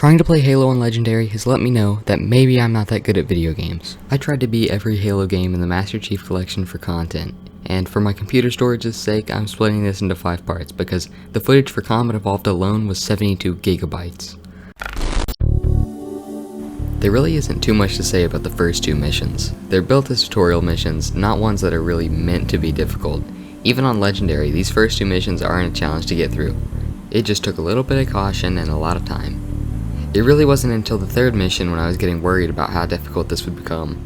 Trying to play Halo on Legendary has let me know that maybe I'm not that good at video games. I tried to beat every Halo game in the Master Chief Collection for content, and for my computer storage's sake, I'm splitting this into 5 parts because the footage for Combat Evolved alone was 72 gigabytes. There really isn't too much to say about the first 2 missions. They're built as tutorial missions, not ones that are really meant to be difficult. Even on Legendary, these first 2 missions aren't a challenge to get through. It just took a little bit of caution and a lot of time. It really wasn't until the 3rd mission when I was getting worried about how difficult this would become.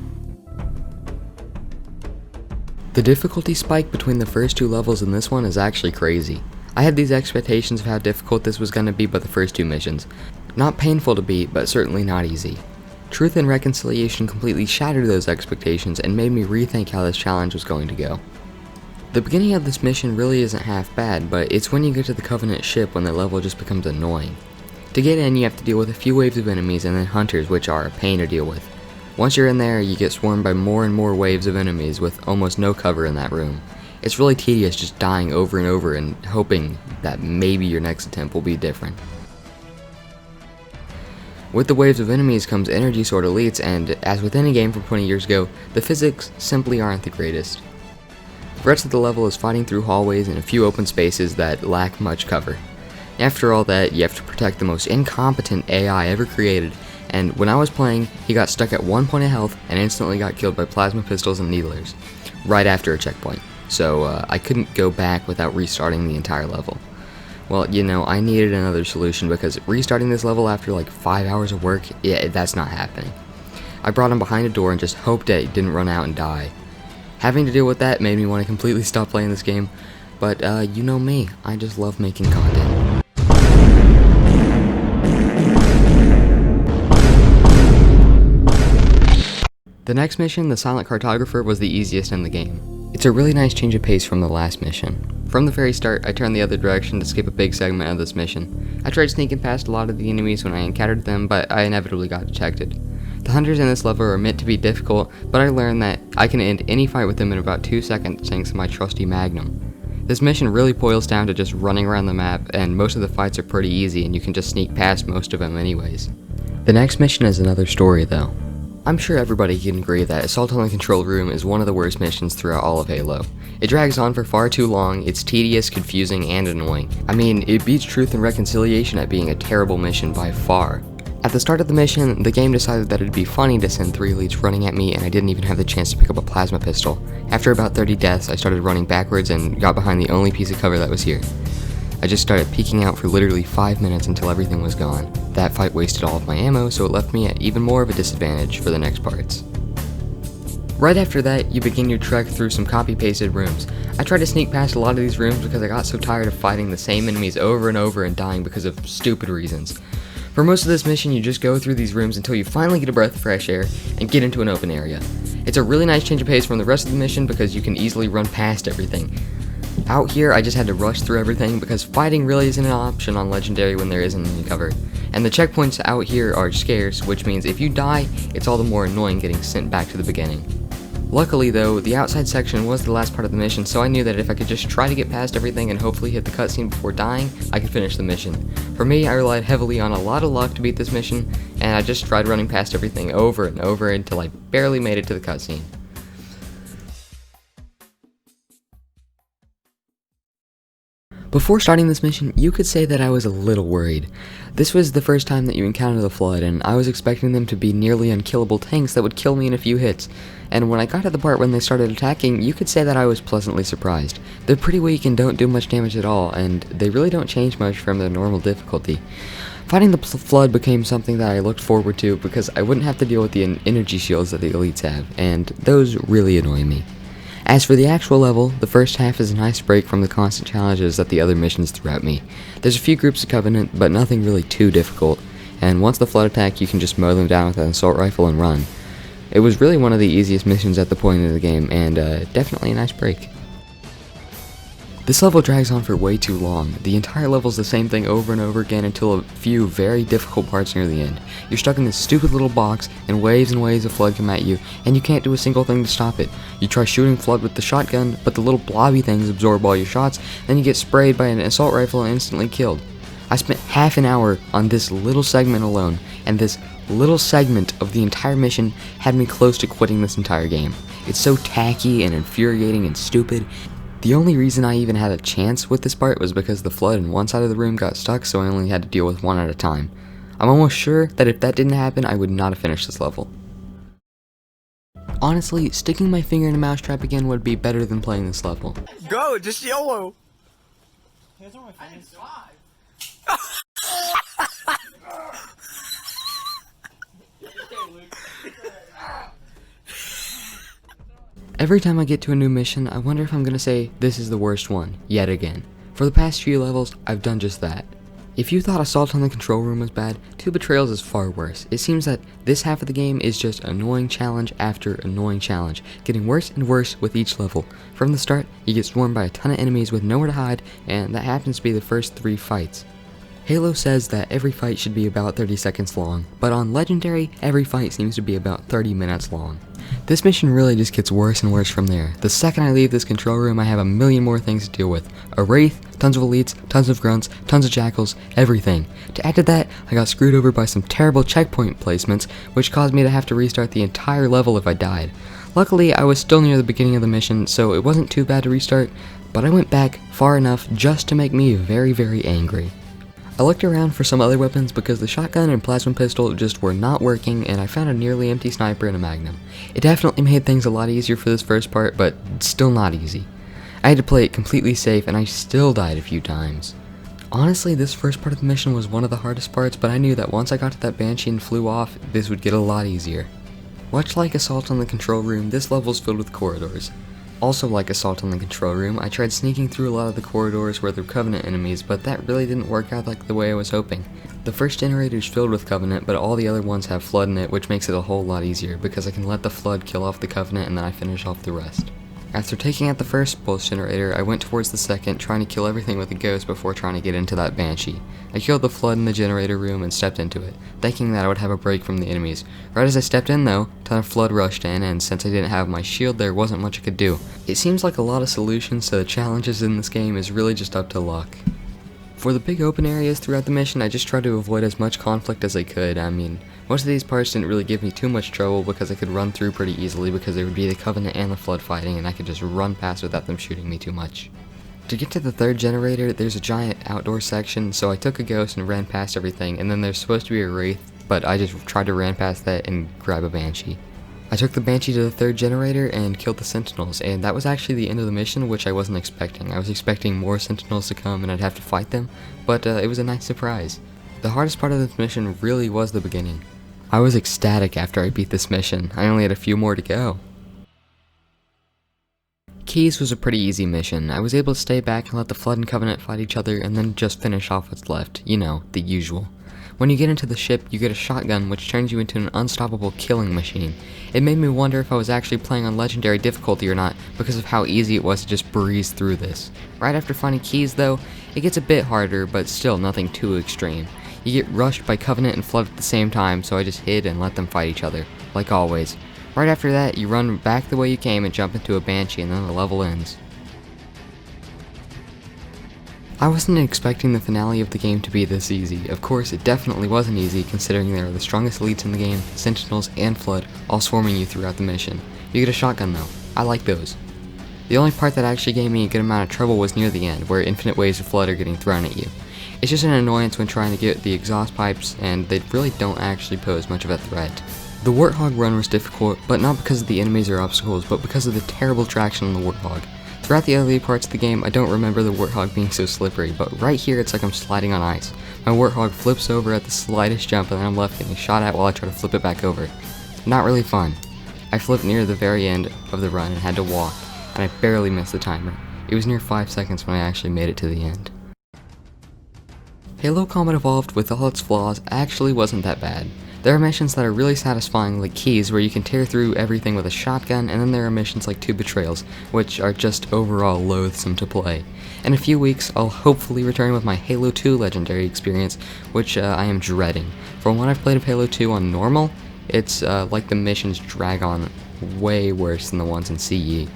The difficulty spike between the first 2 levels and this one is actually crazy. I had these expectations of how difficult this was going to be by the first 2 missions. Not painful to beat, but certainly not easy. Truth and Reconciliation completely shattered those expectations and made me rethink how this challenge was going to go. The beginning of this mission really isn't half bad, but it's when you get to the Covenant ship when the level just becomes annoying. To get in, you have to deal with a few waves of enemies and then hunters, which are a pain to deal with. Once you're in there, you get swarmed by more and more waves of enemies with almost no cover in that room. It's really tedious just dying over and over and hoping that maybe your next attempt will be different. With the waves of enemies comes energy sword elites, and as with any game from 20 years ago, the physics simply aren't the greatest. The rest of the level is fighting through hallways and a few open spaces that lack much cover. After all that, you have to protect the most incompetent AI ever created, and when I was playing, he got stuck at 1 point of health and instantly got killed by plasma pistols and needlers, right after a checkpoint, so I couldn't go back without restarting the entire level. Well, you know, I needed another solution because restarting this level after like 5 hours of work, yeah, that's not happening. I brought him behind a door and just hoped that he didn't run out and die. Having to deal with that made me want to completely stop playing this game, but you know me, I just love making content. The next mission, the Silent Cartographer, was the easiest in the game. It's a really nice change of pace from the last mission. From the very start, I turned the other direction to skip a big segment of this mission. I tried sneaking past a lot of the enemies when I encountered them, but I inevitably got detected. The hunters in this level are meant to be difficult, but I learned that I can end any fight with them in about 2 seconds thanks to my trusty Magnum. This mission really boils down to just running around the map, and most of the fights are pretty easy and you can just sneak past most of them anyways. The next mission is another story though. I'm sure everybody can agree that Assault on the Control Room is one of the worst missions throughout all of Halo. It drags on for far too long, it's tedious, confusing, and annoying. I mean, it beats Truth and Reconciliation at being a terrible mission by far. At the start of the mission, the game decided that it'd be funny to send 3 elites running at me and I didn't even have the chance to pick up a plasma pistol. After about 30 deaths, I started running backwards and got behind the only piece of cover that was here. I just started peeking out for literally 5 minutes until everything was gone. That fight wasted all of my ammo, so it left me at even more of a disadvantage for the next parts. Right after that, you begin your trek through some copy-pasted rooms. I tried to sneak past a lot of these rooms because I got so tired of fighting the same enemies over and over and dying because of stupid reasons. For most of this mission, you just go through these rooms until you finally get a breath of fresh air and get into an open area. It's a really nice change of pace from the rest of the mission because you can easily run past everything. Out here, I just had to rush through everything because fighting really isn't an option on Legendary when there isn't any cover. And the checkpoints out here are scarce, which means if you die, it's all the more annoying getting sent back to the beginning. Luckily though, the outside section was the last part of the mission, so I knew that if I could just try to get past everything and hopefully hit the cutscene before dying, I could finish the mission. For me, I relied heavily on a lot of luck to beat this mission, and I just tried running past everything over and over until I barely made it to the cutscene. Before starting this mission, you could say that I was a little worried. This was the first time that you encounter the Flood, and I was expecting them to be nearly unkillable tanks that would kill me in a few hits. And when I got to the part when they started attacking, you could say that I was pleasantly surprised. They're pretty weak and don't do much damage at all, and they really don't change much from their normal difficulty. Fighting the Flood became something that I looked forward to because I wouldn't have to deal with the energy shields that the elites have, and those really annoy me. As for the actual level, the first half is a nice break from the constant challenges that the other missions threw at me. There's a few groups of Covenant, but nothing really too difficult, and once the Flood attack, you can just mow them down with an assault rifle and run. It was really one of the easiest missions at the point of the game, and definitely a nice break. This level drags on for way too long. The entire level is the same thing over and over again until a few very difficult parts near the end. You're stuck in this stupid little box, and waves of Flood come at you, and you can't do a single thing to stop it. You try shooting Flood with the shotgun, but the little blobby things absorb all your shots, then you get sprayed by an assault rifle and instantly killed. I spent half an hour on this little segment alone, and this little segment of the entire mission had me close to quitting this entire game. It's so tacky and infuriating and stupid. The only reason I even had a chance with this part was because the flood in one side of the room got stuck, so I only had to deal with one at a time. I'm almost sure that if that didn't happen, I would not have finished this level. Honestly, sticking my finger in a mousetrap again would be better than playing this level. Go, just YOLO! Every time I get to a new mission, I wonder if I'm gonna say, this is the worst one, yet again. For the past few levels, I've done just that. If you thought Assault on the Control Room was bad, 2 Betrayals is far worse. It seems that this half of the game is just annoying challenge after annoying challenge, getting worse and worse with each level. From the start, you get swarmed by a ton of enemies with nowhere to hide, and that happens to be the first 3 fights. Halo says that every fight should be about 30 seconds long, but on Legendary, every fight seems to be about 30 minutes long. This mission really just gets worse and worse from there. The second I leave this control room, I have a million more things to deal with. A Wraith, tons of elites, tons of grunts, tons of jackals, everything. To add to that, I got screwed over by some terrible checkpoint placements, which caused me to have to restart the entire level if I died. Luckily, I was still near the beginning of the mission, so it wasn't too bad to restart, but I went back far enough just to make me very, very angry. I looked around for some other weapons because the shotgun and plasma pistol just were not working, and I found a nearly empty sniper and a magnum. It definitely made things a lot easier for this first part, but still not easy. I had to play it completely safe, and I still died a few times. Honestly, this first part of the mission was one of the hardest parts, but I knew that once I got to that Banshee and flew off, this would get a lot easier. Much like Assault on the Control Room, this level is filled with corridors. Also like Assault on the Control Room, I tried sneaking through a lot of the corridors where there were Covenant enemies, but that really didn't work out like the way I was hoping. The first generator is filled with Covenant, but all the other ones have Flood in it, which makes it a whole lot easier, because I can let the Flood kill off the Covenant and then I finish off the rest. After taking out the first pulse generator, I went towards the second, trying to kill everything with a ghost before trying to get into that Banshee. I killed the Flood in the generator room and stepped into it, thinking that I would have a break from the enemies. Right as I stepped in though, a ton of Flood rushed in, and since I didn't have my shield there wasn't much I could do. It seems like a lot of solutions to the challenges in this game is really just up to luck. For the big open areas throughout the mission, I just tried to avoid as much conflict as I could. I mean, most of these parts didn't really give me too much trouble because I could run through pretty easily because there would be the Covenant and the Flood fighting, and I could just run past without them shooting me too much. To get to the third generator, there's a giant outdoor section, so I took a ghost and ran past everything, and then there's supposed to be a Wraith, but I just tried to ran past that and grab a Banshee. I took the Banshee to the third generator and killed the Sentinels, and that was actually the end of the mission, which I wasn't expecting. I was expecting more Sentinels to come and I'd have to fight them, but it was a nice surprise. The hardest part of this mission really was the beginning. I was ecstatic after I beat this mission. I only had a few more to go. Keys was a pretty easy mission. I was able to stay back and let the Flood and Covenant fight each other and then just finish off what's left. You know, the usual. When you get into the ship, you get a shotgun which turns you into an unstoppable killing machine. It made me wonder if I was actually playing on Legendary difficulty or not because of how easy it was to just breeze through this. Right after finding Keys though, it gets a bit harder, but still nothing too extreme. You get rushed by Covenant and Flood at the same time, so I just hid and let them fight each other, like always. Right after that, you run back the way you came and jump into a Banshee, and then the level ends. I wasn't expecting the finale of the game to be this easy. Of course, it definitely wasn't easy considering there are the strongest elites in the game, Sentinels and Flood, all swarming you throughout the mission. You get a shotgun though. I like those. The only part that actually gave me a good amount of trouble was near the end, where infinite waves of Flood are getting thrown at you. It's just an annoyance when trying to get the exhaust pipes, and they really don't actually pose much of a threat. The Warthog Run was difficult, but not because of the enemies or obstacles, but because of the terrible traction on the Warthog. Throughout the other parts of the game, I don't remember the Warthog being so slippery, but right here it's like I'm sliding on ice. My Warthog flips over at the slightest jump and then I'm left getting shot at while I try to flip it back over. Not really fun. I flipped near the very end of the run and had to walk, and I barely missed the timer. It was near 5 seconds when I actually made it to the end. Halo Combat Evolved, with all its flaws, actually wasn't that bad. There are missions that are really satisfying, like Keys, where you can tear through everything with a shotgun, and then there are missions like 2 Betrayals, which are just overall loathsome to play. In a few weeks, I'll hopefully return with my Halo 2 Legendary experience, which I am dreading. From what I've played of Halo 2 on normal, it's like the missions drag on way worse than the ones in CE.